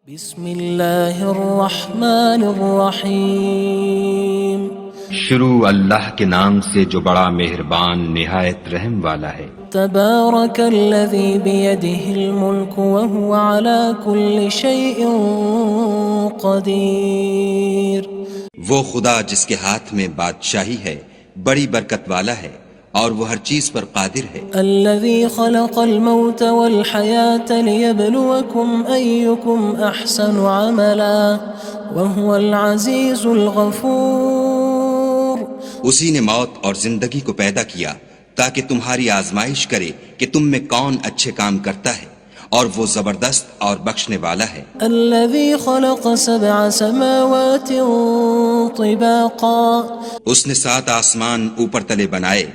بسم اللہ الرحمن الرحیم شروع اللہ کے نام سے جو بڑا مہربان نہایت رحم والا ہے۔ تبارک الذی بیدہ الملک وہو علی کل شیء قدیر۔ وہ خدا جس کے ہاتھ میں بادشاہی ہے بڑی برکت والا ہے اور وہ ہر چیز پر قادر ہے۔ الذی خلق الموت والحیاة لیبلوکم ایکم احسن عملا وہو العزیز الغفور۔ اسی نے موت اور زندگی کو پیدا کیا تاکہ تمہاری آزمائش کرے کہ تم میں کون اچھے کام کرتا ہے، اور وہ زبردست اور بخشنے والا ہے۔ الذی خلق سبع سماوات طباقا۔ اس نے 7 آسمان اوپر تلے بنائے۔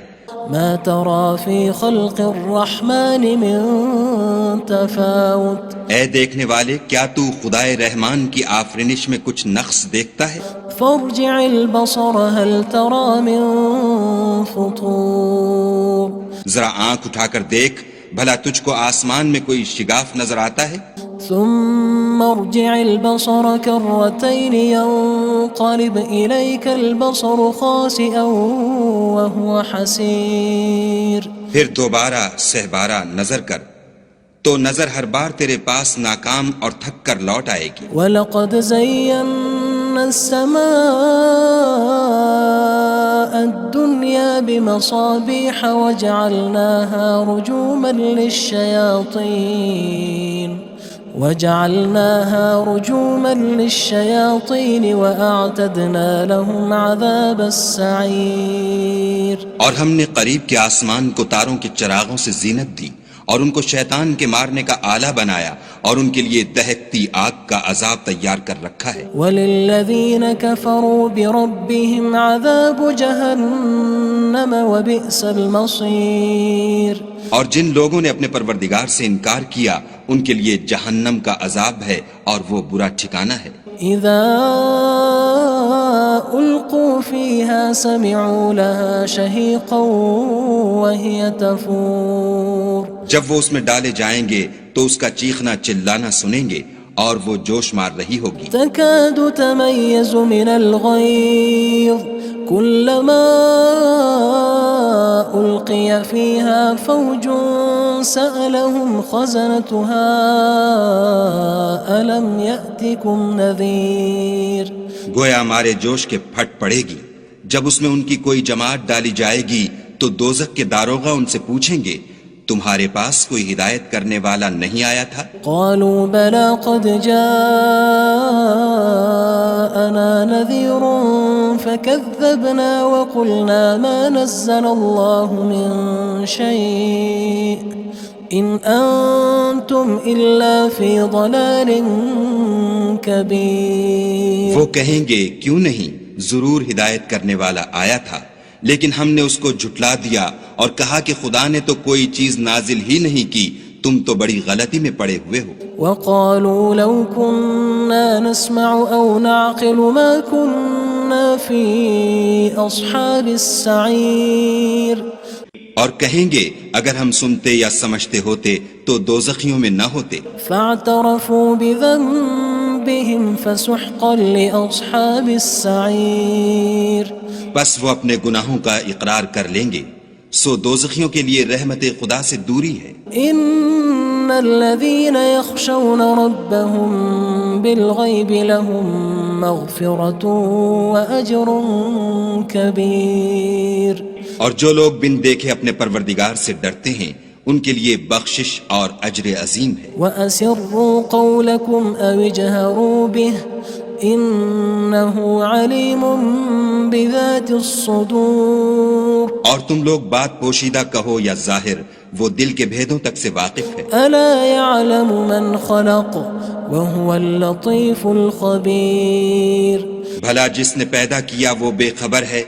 ما ترى في خلق الرحمن من تفاوت۔ اے دیکھنے والے، کیا تو خدائے رحمان کی آفرینش میں کچھ نقص دیکھتا ہے؟ فارجع البصر هل ترى من فطور۔ ذرا آنکھ اٹھا کر دیکھ، بھلا تجھ کو آسمان میں کوئی شگاف نظر آتا ہے؟ ثم ارجع البصر كرتين ينقلب إليك البصر خاسئا وهو حسير۔ پھر دوبارہ سہبارہ نظر کر تو نظر ہر بار تیرے پاس ناکام اور تھک کر لوٹ آئے گی۔ وَلَقَدْ زَيَّنَّا السَّمَاءَ الدُّنْيَا بِمَصَابِيحَ وَجَعَلْنَاهَا رُجُومًا لِلشَّيَاطِينِ وَأَعْتَدْنَا لَهُمْ عَذَابَ السَّعِيرِ۔ اور ہم نے قریب کے آسمان کو تاروں کے چراغوں سے زینت دی اور ان کو شیطان کے مارنے کا آلہ بنایا، اور ان کے لیے دہکتی آگ کا عذاب تیار کر رکھا ہے۔ وَلِلَّذِينَ كَفَرُوا بِرَبِّهِمْ عَذَابُ جَهَنَّمَ وَبِئْسَ الْمَصِيرُ۔ اور جن لوگوں نے اپنے پروردگار سے انکار کیا ان کے لیے جہنم کا عذاب ہے اور وہ برا ٹھکانہ ہے۔ اذا القوا فيها سمعوا لها شهيقا وهي تفور۔ جب وہ اس میں ڈالے جائیں گے تو اس کا چیخنا چلانا سنیں گے اور وہ جوش مار رہی ہوگی۔ تكاد تميز من الغيظ كلما ألقي فيها فوج سألهم خزنتها ألم يأتكم نذير۔ گویا مارے جوش کے پھٹ پڑے گی۔ جب اس میں ان کی کوئی جماعت ڈالی جائے گی تو دوزخ کے داروغہ ان سے پوچھیں گے تمہارے پاس کوئی ہدایت کرنے والا نہیں آیا تھا؟ قالوا بلى قد جاءنا نذير فكذبنا وقلنا ما نزل الله من شيء إن أنتم إلا في ضلال كبير۔ وہ کہیں گے کیوں نہیں، ضرور ہدایت کرنے والا آیا تھا، لیکن ہم نے اس کو جھٹلا دیا اور کہا کہ خدا نے تو کوئی چیز نازل ہی نہیں کی، تم تو بڑی غلطی میں پڑے ہوئے ہو۔ وقالوا لو كنا نسمع أو نعقل ما كنا في أصحاب السعير۔ اور کہیں گے اگر ہم سنتے یا سمجھتے ہوتے تو دوزخیوں میں نہ ہوتے۔ فاعترفوا بذنبهم فسحقا لأصحاب السعير۔ بس وہ اپنے گناہوں کا اقرار کر لیں گے، سو دوزخیوں کے لیے رحمت خدا سے دوری ہے۔ ان الذين يخشون ربهم بالغيب لهم مغفرة وأجر كبير۔ اور جو لوگ بن دیکھے اپنے پروردگار سے ڈرتے ہیں ان کے لیے بخشش اور اجر عظیم ہے۔ وَأَسِرُّوا قَوْلَكُمْ أَوِ اجْهَرُوا بِهِ إِنَّهُ عَلِيمٌ بِذَاتِ الصُّدُورِ۔ اور تم لوگ بات پوشیدہ کہو یا ظاہر، وہ دل کے بھیدوں تک سے واقف ہے۔ أَلَا يَعْلَمُ مَنْ خَلَقَ وَهُوَ اللَّطِيفُ الْخَبِيرُ۔ بھلا جس نے پیدا کیا وہ بے خبر ہے،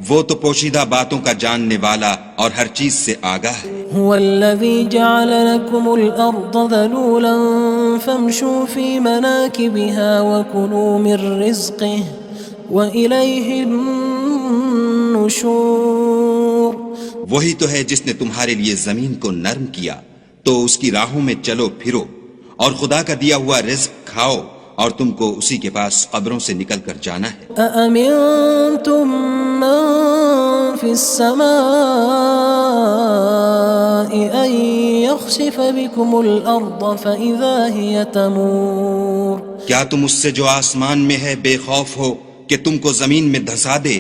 وہ تو پوشیدہ باتوں کا جاننے والا اور ہر چیز سے آگاہ ہے۔ هو الذي جعل لكم الأرض ذلولا فامشوا في مناكبها وكلوا من رزقه وإليه النشور۔ وہی تو ہے جس نے تمہارے لیے زمین کو نرم کیا تو اس کی راہوں میں چلو پھرو اور خدا کا دیا ہوا رزق کھاؤ اور تم کو اسی کے پاس قبروں سے نکل کر جانا ہے۔ أأمنتم من في السماء أن يخسف بكم الأرض فإذا هي تمور کیا تم اس سے جو آسمان میں ہے بے خوف ہو کہ تم کو زمین میں دھسا دے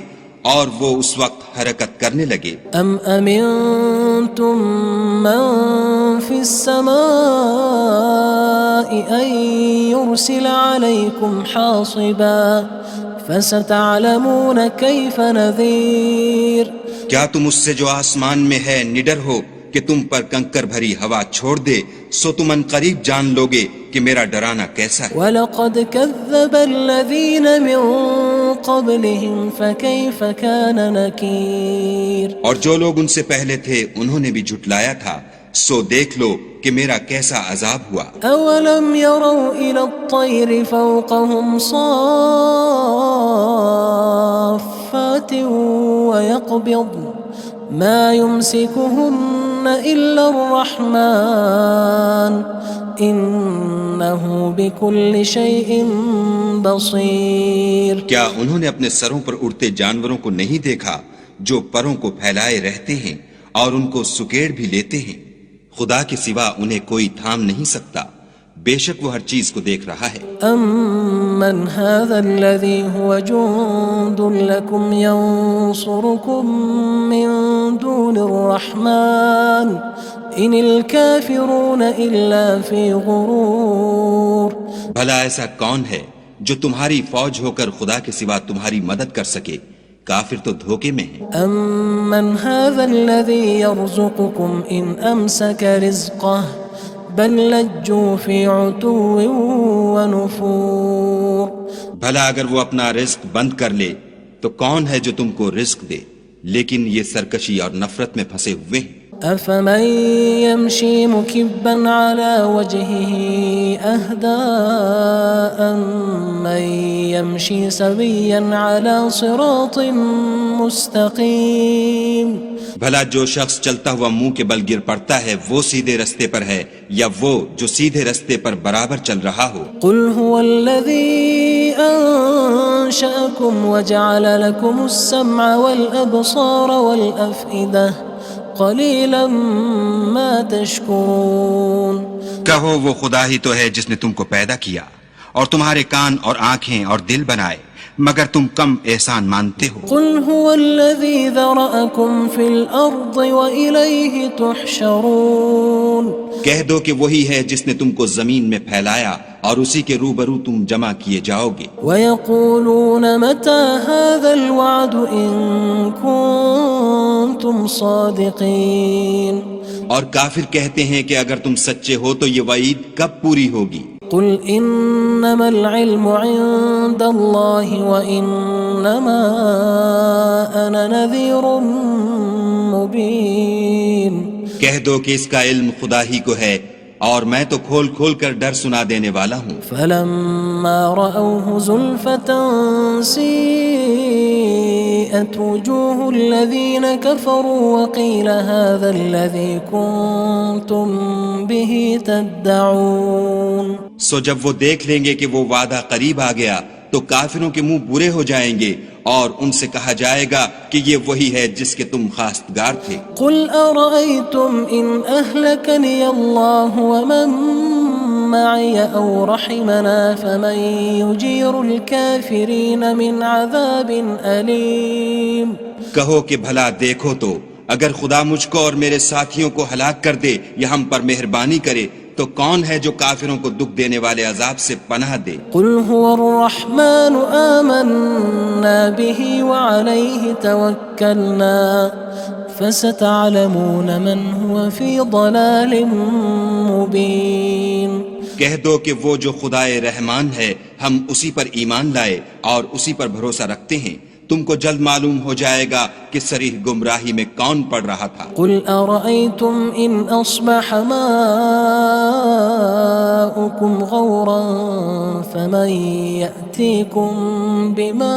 اور وہ اس وقت حرکت کرنے لگے؟ أم أمنتم من في السماء أن يرسل عليكم حاصبا فستعلمون كيف نذير کیا تم اس سے جو آسمان میں ہے نڈر ہو کہ تم پر کنکر بھری ہوا چھوڑ دے، سو تم ان قریب جان لوگے کہ میرا ڈرانا کیسا ہے۔ وَلَقَدْ كَذَّبَ الَّذِينَ مِن قَبْلِهِمْ فَكَيْفَ كَانَ نَكِيرٌ اور جو لوگ ان سے پہلے تھے انہوں نے بھی جھٹلایا تھا، سو دیکھ لو کہ میرا کیسا عذاب ہوا۔ أَوَلَمْ يَرَوْا إِلَى الطَّيْرِ فَوْقَهُمْ صَافَّاتٍ وَيَقْبِضْنَ مَا يُمْسِكُهُنَّ إِلَّا الرَّحْمَنُ إِنَّهُ بِكُلِّ شَيْءٍ بَصِيرٌ کیا انہوں نے اپنے سروں پر اڑتے جانوروں کو نہیں دیکھا جو پروں کو پھیلائے رہتے ہیں اور ان کو سکیڑ بھی لیتے ہیں؟ خدا کے سوا انہیں کوئی تھام نہیں سکتا، بے شک وہ ہر چیز کو دیکھ رہا ہے۔ أَمَّنْ هَذَا الَّذِي هُوَ جُندٌ لَكُمْ يَنصُرُكُم مِّن دُونِ الرَّحْمَنِ إِنِ الْكَافِرُونَ إِلَّا فِي غُرُورٍ بھلا ایسا کون ہے جو تمہاری فوج ہو کر خدا کے سوا تمہاری مدد کر سکے؟ کافر تو دھوکے میں ہیں۔ أَمَّنْ هَذَا الَّذِي يَرْزُقُكُمْ إِنْ أَمْسَكَ رِزْقَهُ بَلْ لَجُّوا فِي عُتُوٍّ وَنُفُورٍ بھلا اگر وہ اپنا رزق بند کر لے تو کون ہے جو تم کو رزق دے؟ لیکن یہ سرکشی اور نفرت میں پھنسے ہوئے ہیں۔ أَفَمَن يَمْشِي مُكِبًّا عَلَى وَجْهِهِ أَهْدَىٰ أَمَّن يَمْشِي سَوِيًّا عَلَى صِرَاطٍ مُّسْتَقِيمٍ بھلا جو شخص چلتا ہوا منہ کے بل گر پڑتا ہے وہ سیدھے رستے پر ہے یا وہ جو سیدھے رستے پر برابر چل رہا ہو؟ قُلْ هُوَ الَّذِي أَنشَأَكُمْ وَجَعَلَ لَكُمُ السَّمْعَ وَالْأَبْصَارَ وَالْأَفْئِدَةَ قَلِيلًا مَا تَشْكُرُونَ کہو وہ خدا ہی تو ہے جس نے تم کو پیدا کیا اور تمہارے کان اور آنکھیں اور دل بنائے، مگر تم کم احسان مانتے ہو۔ قُلْ هُوَ الَّذِي ذَرَأَكُمْ فِي الْأَرْضِ وَإِلَيْهِ تُحْشَرُونَ کہہ دو کہ وہی ہے جس نے تم کو زمین میں پھیلایا اور اسی کے روبرو تم جمع کیے جاؤ گے۔ وَيَقُولُونَ مَتَى هَذَا الْوَعْدُ إِن كُنتُمْ صَادِقِينَ اور کافر کہتے ہیں کہ اگر تم سچے ہو تو یہ وعید کب پوری ہوگی؟ قُلْ إِنَّمَا الْعِلْمُ عِندَ اللَّهِ وَإِنَّمَا أَنَا نَذِيرٌ مُّبِينٌ کہہ دو کہ اس کا علم خدا ہی کو ہے اور میں تو کھول کھول کر ڈر سنا دینے والا ہوں۔ فَلَمَّا رَأَوْهُ زُلْفَةً سِيئَتْ وُجُوهُ الَّذِينَ كَفَرُوا وَقِيلَ هَذَا الَّذِي كُنتُم بِهِ تَدَّعُونَ سو جب وہ دیکھ لیں گے کہ وہ وعدہ قریب آ گیا تو کافروں کے منہ برے ہو جائیں گے اور ان سے کہا جائے گا کہ یہ وہی ہے جس کے تم خواستگار تھے۔ قُلْ أَرَأَيْتُمْ إِنْ أَهْلَكَنِيَ اللَّهُ وَمَن مَّعِيَ أَوْ رَحِمَنَا فَمَن يُجِيرُ الْكَافِرِينَ مِنْ عَذَابٍ أَلِيمٍ کہو کہ بھلا دیکھو تو اگر خدا مجھ کو اور میرے ساتھیوں کو ہلاک کر دے یا ہم پر مہربانی کرے تو کون ہے جو کافروں کو دکھ دینے والے عذاب سے پناہ دے؟ قُلْ هُوَ الرَّحْمَنُ آمَنَّا بِهِ وَعَلَيْهِ تَوَكَّلْنَا فَسَتَعْلَمُونَ مَنْ هُوَ فِي ضَلَالٍ مُّبِينٍ کہہ دو کہ وہ جو خدائے رحمان ہے ہم اسی پر ایمان لائے اور اسی پر بھروسہ رکھتے ہیں، تم کو جلد معلوم ہو جائے گا کہ صریح گمراہی میں کون پڑ رہا تھا۔ قُلْ أَرَأَيْتُمْ إِنْ أَصْبَحَ مَاؤُكُمْ غَوْرًا فَمَن يَأْتِيكُم بِمَاءٍ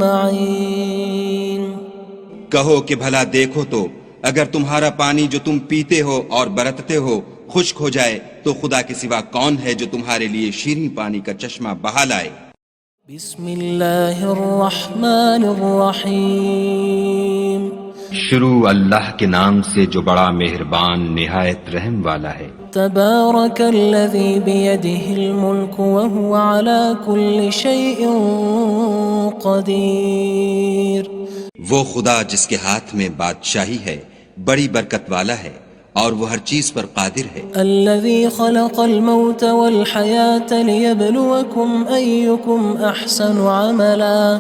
مَّعِينٍ کہو کہ بھلا دیکھو تو اگر تمہارا پانی جو تم پیتے ہو اور برتتے ہو خشک ہو جائے تو خدا کے سوا کون ہے جو تمہارے لیے شیریں پانی کا چشمہ بہا لائے؟ بسم اللہ الرحمن الرحیم شروع اللہ کے نام سے جو بڑا مہربان نہایت رحم والا ہے۔ تبارک الذی بیدہ الملک وہو علی کل شیء قدیر۔ وہ خدا جس کے ہاتھ میں بادشاہی ہے بڑی برکت والا ہے اور وہ ہر چیز پر قادر ہے۔ الذی خلق الموت والحیاة لیبلوکم ایکم احسن عملا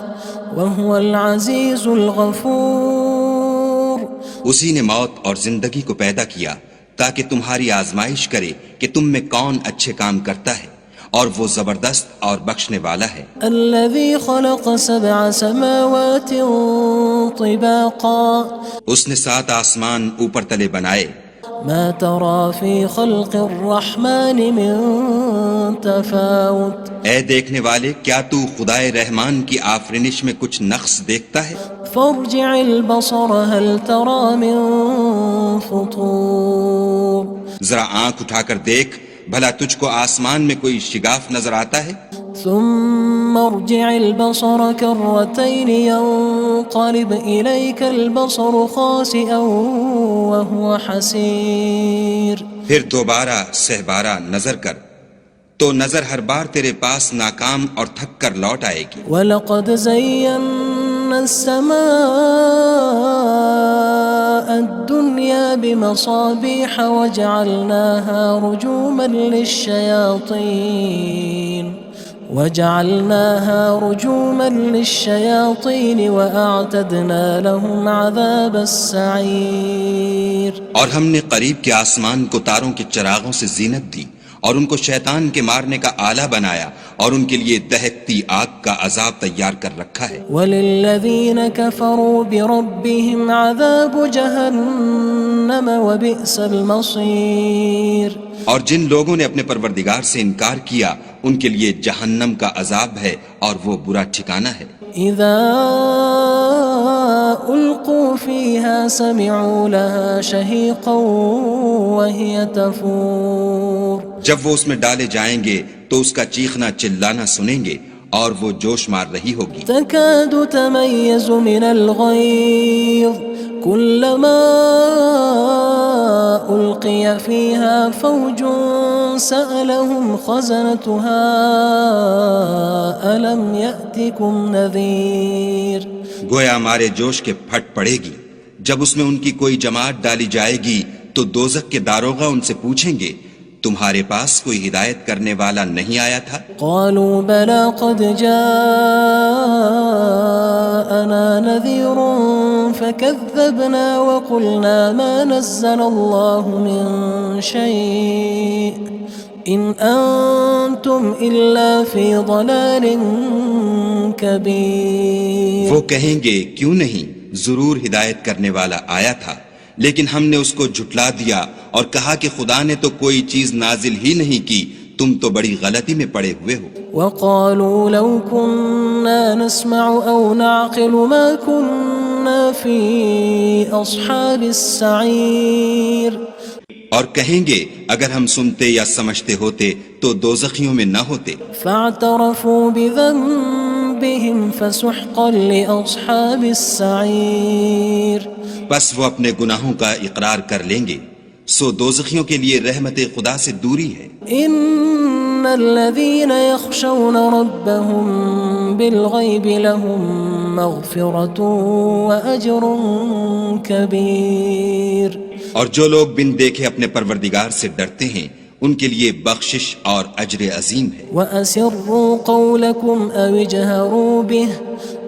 وہو العزیز الغفور۔ اسی نے موت اور زندگی کو پیدا کیا تاکہ تمہاری آزمائش کرے کہ تم میں کون اچھے کام کرتا ہے، اور وہ زبردست اور بخشنے والا ہے۔ الذی خلق سبع سماوات طباقا۔ اس نے 7 آسمان اوپر تلے بنائے۔ ما ترى في خلق الرحمن من تفاوت۔ اے دیکھنے والے، کیا تو خدائے رحمان کی آفرینش میں کچھ نقص دیکھتا ہے؟ فارجع البصر هل ترى من فطور۔ ذرا آنکھ اٹھا کر دیکھ، بھلا تجھ کو آسمان میں کوئی شگاف نظر آتا ہے؟ ثم ارجع البصر كرتين ينقلب إليك البصر خاسئا وهو حسير۔ پھر دوبارہ سہبارہ نظر کر تو نظر ہر بار تیرے پاس ناکام اور تھک کر لوٹ آئے گی۔ وَلَقَدْ زَيَّنَّا السَّمَاءَ الدُّنْيَا بِمَصَابِيحَ وَجَعَلْنَاهَا رُجُومًا لِلشَّيَاطِينِ وَأَعْتَدْنَا لَهُمْ عَذَابَ السَّعِيرِ۔ اور ہم نے قریب کے آسمان کو تاروں کے چراغوں سے زینت دی اور ان کو شیطان کے مارنے کا آلہ بنایا اور ان کے لیے دہکتی آگ کا عذاب تیار کر رکھا ہے۔ وَلِلَّذِينَ كَفَرُوا بِرَبِّهِمْ عَذَابُ جَهَنَّمَ وَبِئْسَ الْمَصِيرُ۔ اور جن لوگوں نے اپنے پروردگار سے انکار کیا ان کے لیے جہنم کا عذاب ہے اور وہ برا ٹھکانہ ہے۔ اذا القوا فيها سمعوا لها شهيقا وهي تفور۔ جب وہ اس میں ڈالے جائیں گے تو اس کا چیخنا چلانا سنیں گے اور وہ جوش مار رہی ہوگی۔ تكاد تميز من الغيظ كلما ألقي فيها فوج سألهم خزنتها ألم يأتكم نذير۔ گویا مارے جوش کے پھٹ پڑے گی۔ جب اس میں ان کی کوئی جماعت ڈالی جائے گی تو دوزخ کے داروغہ ان سے پوچھیں گے تمہارے پاس کوئی ہدایت کرنے والا نہیں آیا تھا؟ قالوا بلى قد جاءنا نذير فكذبنا وقلنا ما نزل الله من شيء إن أنتم إلا في ضلال كبير۔ وہ کہیں گے کیوں نہیں، ضرور ہدایت کرنے والا آیا تھا، لیکن ہم نے اس کو جھٹلا دیا اور کہا کہ خدا نے تو کوئی چیز نازل ہی نہیں کی، تم تو بڑی غلطی میں پڑے ہوئے ہو۔ وقالوا لو كنا نسمع أو نعقل ما كنا في أصحاب السعير۔ اور کہیں گے اگر ہم سنتے یا سمجھتے ہوتے تو دوزخیوں میں نہ ہوتے۔ فاعترفوا بذنبهم فسحقا لأصحاب السعير۔ بس وہ اپنے گناہوں کا اقرار کر لیں گے، سو دوزخیوں کے لیے رحمت خدا سے دوری ہے۔ ان الذين يخشون ربهم بالغيب لهم مغفرة وأجر كبير۔ اور جو لوگ بن دیکھے اپنے پروردگار سے ڈرتے ہیں ان کے لیے بخشش اور اجر عظیم ہے۔ وَأَسِرُّوا قَوْلَكُمْ أَوِ اجْهَرُوا بِهِ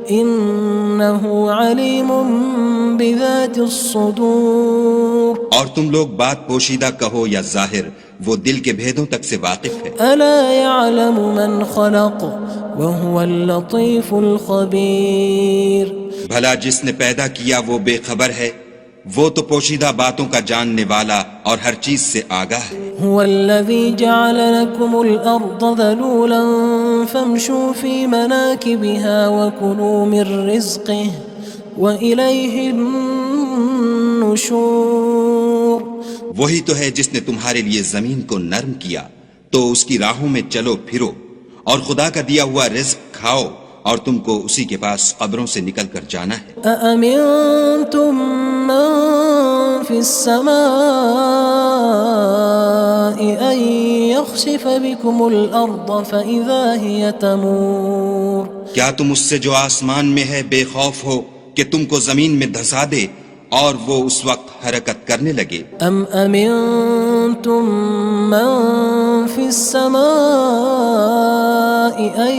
إِنَّهُ عَلِيمٌ بِذَاتِ الصُّدُورِ۔ اور تم لوگ بات پوشیدہ کہو یا ظاہر، وہ دل کے بھیدوں تک سے واقف ہے۔ أَلَا يَعْلَمُ مَنْ خَلَقَ وَهُوَ اللَّطِيفُ الْخَبِيرُ۔ بھلا جس نے پیدا کیا وہ بے خبر ہے، وہ تو پوشیدہ باتوں کا جاننے والا اور ہر چیز سے آگاہ ہے۔ هو الذي جعل لكم الأرض ذلولا فامشوا في مناكبها وكلوا من رزقه وإليه النشور۔ وہی تو ہے جس نے تمہارے لیے زمین کو نرم کیا تو اس کی راہوں میں چلو پھرو اور خدا کا دیا ہوا رزق کھاؤ اور تم کو اسی کے پاس قبروں سے نکل کر جانا ہے أأمنتم من في السماء أن يخسف بكم الأرض فإذا هي تمور کیا تم اس سے جو آسمان میں ہے بے خوف ہو کہ تم کو زمین میں دھسا دے اور وہ اس وقت حرکت کرنے لگے أم أمنتم من في السماء أن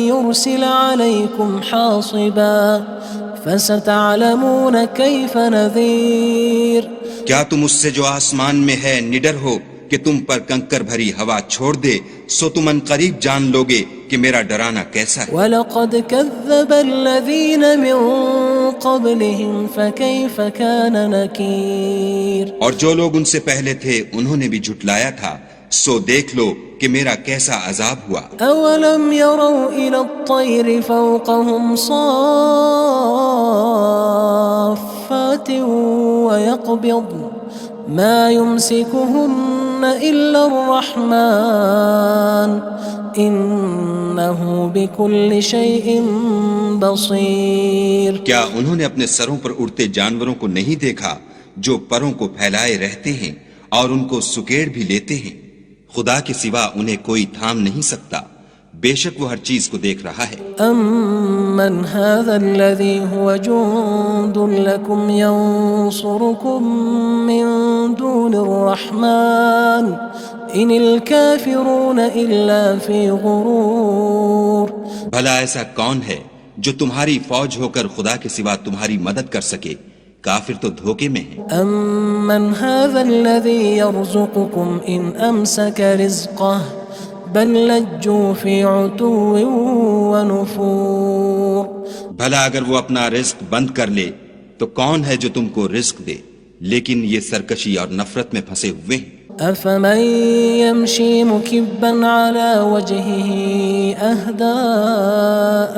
يرسل عليكم حاصبا فستعلمون كيف نذير کیا تم اس سے جو آسمان میں ہے نڈر ہو کہ تم پر کنکر بھری ہوا چھوڑ دے سو تم ان قریب جان لوگے کہ میرا ڈرانا کیسا ہے وَلَقَدْ كَذَّبَ الَّذِينَ مِن قَبْلِهِمْ فَكَيْفَ كَانَ نَكِيرٌ اور جو لوگ ان سے پہلے تھے انہوں نے بھی جھٹلایا تھا سو دیکھ لو کہ میرا کیسا عذاب ہوا أَوَلَمْ يَرَوْا إِلَى الطَّيْرِ فَوْقَهُمْ صَافَّاتٍ وَيَقْبِضْنَ مَا يُمْسِكُهُنَّ إِلَّا الرَّحْمَنُ إِنَّهُ بِكُلِّ شَيْءٍ بَصِيرٌ کیا انہوں نے اپنے سروں پر اڑتے جانوروں کو نہیں دیکھا جو پروں کو پھیلائے رہتے ہیں اور ان کو سکیڑ بھی لیتے ہیں خدا کے سوا انہیں کوئی تھام نہیں سکتا بے شک وہ ہر چیز کو دیکھ رہا ہے أَمَّنْ هَذَا الَّذِي هُوَ جُندٌ لَكُمْ يَنصُرُكُم مِّن دُونِ الرَّحْمَنِ إِنِ الْكَافِرُونَ إِلَّا فِي غُرُورٍ بھلا ایسا کون ہے جو تمہاری فوج ہو کر خدا کے سوا تمہاری مدد کر سکے کافر تو دھوکے میں ہیں أَمَّنْ هَذَا الَّذِي يَرْزُقُكُمْ إِنْ أَمْسَكَ رِزْقَهُ بَلْ لَجُّوا فِي عُتُوٍّ وَنُفُورٍ بھلا اگر وہ اپنا رزق بند کر لے تو کون ہے جو تم کو رزق دے لیکن یہ سرکشی اور نفرت میں پھنسے ہوئے ہیں أَفَمَن يَمْشِي مُكِبًّا عَلَى وَجْهِهِ أَهْدَىٰ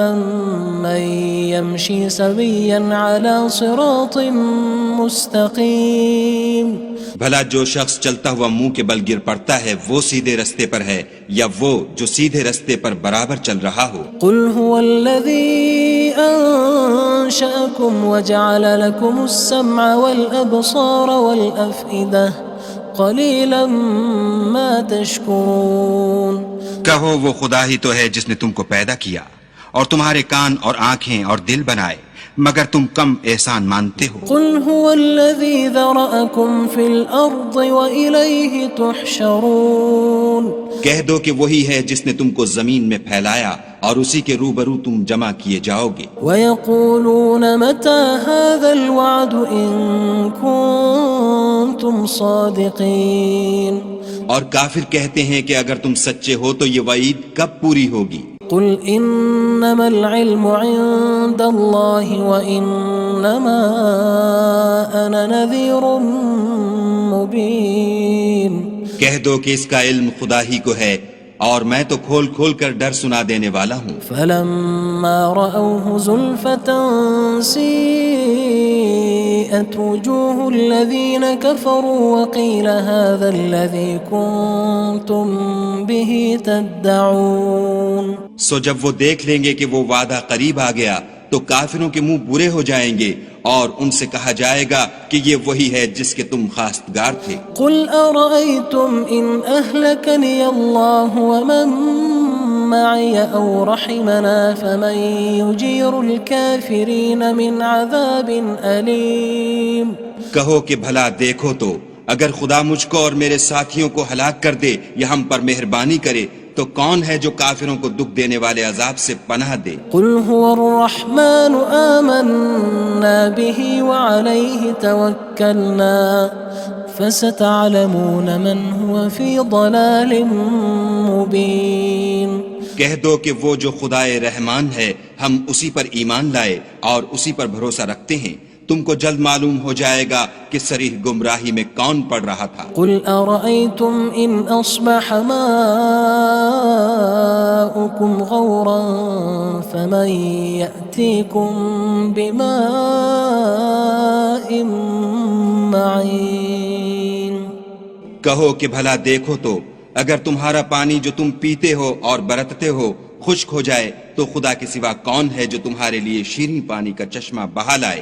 أَمَّن يَمْشِي سَوِيًّا عَلَى صِرَاطٍ مُّسْتَقِيمٍ بھلا جو شخص چلتا ہوا منہ کے بل گر پڑتا ہے وہ سیدھے رستے پر ہے یا وہ جو سیدھے رستے پر برابر چل رہا ہو قُلْ هُوَ الَّذِي أَنشَأَكُمْ وَجَعَلَ لَكُمُ السَّمْعَ وَالْأَبْصَارَ وَالْأَفْئِدَةَ قَلِيلًا مَا تَشْكُرُونَ کہو وہ خدا ہی تو ہے جس نے تم کو پیدا کیا اور تمہارے کان اور آنکھیں اور دل بنائے مگر تم کم احسان مانتے ہو قُلْ هُوَ الَّذِي ذَرَأَكُمْ فِي الْأَرْضِ وَإِلَيْهِ تُحْشَرُونَ کہہ دو کہ وہی ہے جس نے تم کو زمین میں پھیلایا اور اسی کے روبرو تم جمع کیے جاؤ گے وَيَقُولُونَ مَتَى هَذَا الْوَعْدُ إِن كُنتُمْ صَادِقِينَ اور کافر کہتے ہیں کہ اگر تم سچے ہو تو یہ وعید کب پوری ہوگی قُلْ إِنَّمَا الْعِلْمُ عِندَ اللَّهِ وَإِنَّمَا أَنَا نَذِيرٌ مُّبِينٌ کہہ دو کہ اس کا علم خدا ہی کو ہے اور میں تو کھول کھول کر ڈر سنا دینے والا ہوں فَلَمَّا رَأَوْهُ زُلْفَةً سِيئَتْ وُجُوهُ الَّذِينَ كَفَرُوا وَقِيلَ هَذَا الَّذِي كُنتُم بِهِ تَدَّعُونَ سو جب وہ دیکھ لیں گے کہ وہ وعدہ قریب آ گیا تو کافروں کے منہ برے ہو جائیں گے اور ان سے کہا جائے گا کہ یہ وہی ہے جس کے تم خواستگار تھے قُلْ أَرَأَيْتُمْ إِنْ أَهْلَكَنِيَ اللَّهُ وَمَن مَّعِيَ أَوْ رَحِمَنَا فَمَن يُجِيرُ الْكَافِرِينَ مِنْ عَذَابٍ أَلِيمٍ کہو کہ بھلا دیکھو تو اگر خدا مجھ کو اور میرے ساتھیوں کو ہلاک کر دے یا ہم پر مہربانی کرے تو کون ہے جو کافروں کو دکھ دینے والے عذاب سے پناہ دے قُلْ هُوَ الرَّحْمَنُ آمَنَّا بِهِ وَعَلَيْهِ تَوَكَّلْنَا فَسَتَعْلَمُونَ مَنْ هُوَ فِي ضَلَالٍ مُّبِينٍ کہہ دو کہ وہ جو خدائے رحمان ہے ہم اسی پر ایمان لائے اور اسی پر بھروسہ رکھتے ہیں تم کو جلد معلوم ہو جائے گا کہ صریح گمراہی میں کون پڑ رہا تھا قُلْ أَرَأَيْتُمْ إِنْ أَصْبَحَ مَاؤُكُمْ غَوْرًا فَمَن يَأْتِيكُم بِمَاءٍ مَّعِينٍ کہو کہ بھلا دیکھو تو اگر تمہارا پانی جو تم پیتے ہو اور برتتے ہو خشک ہو جائے تو خدا کے سوا کون ہے جو تمہارے لیے شیریں پانی کا چشمہ بہا لائے؟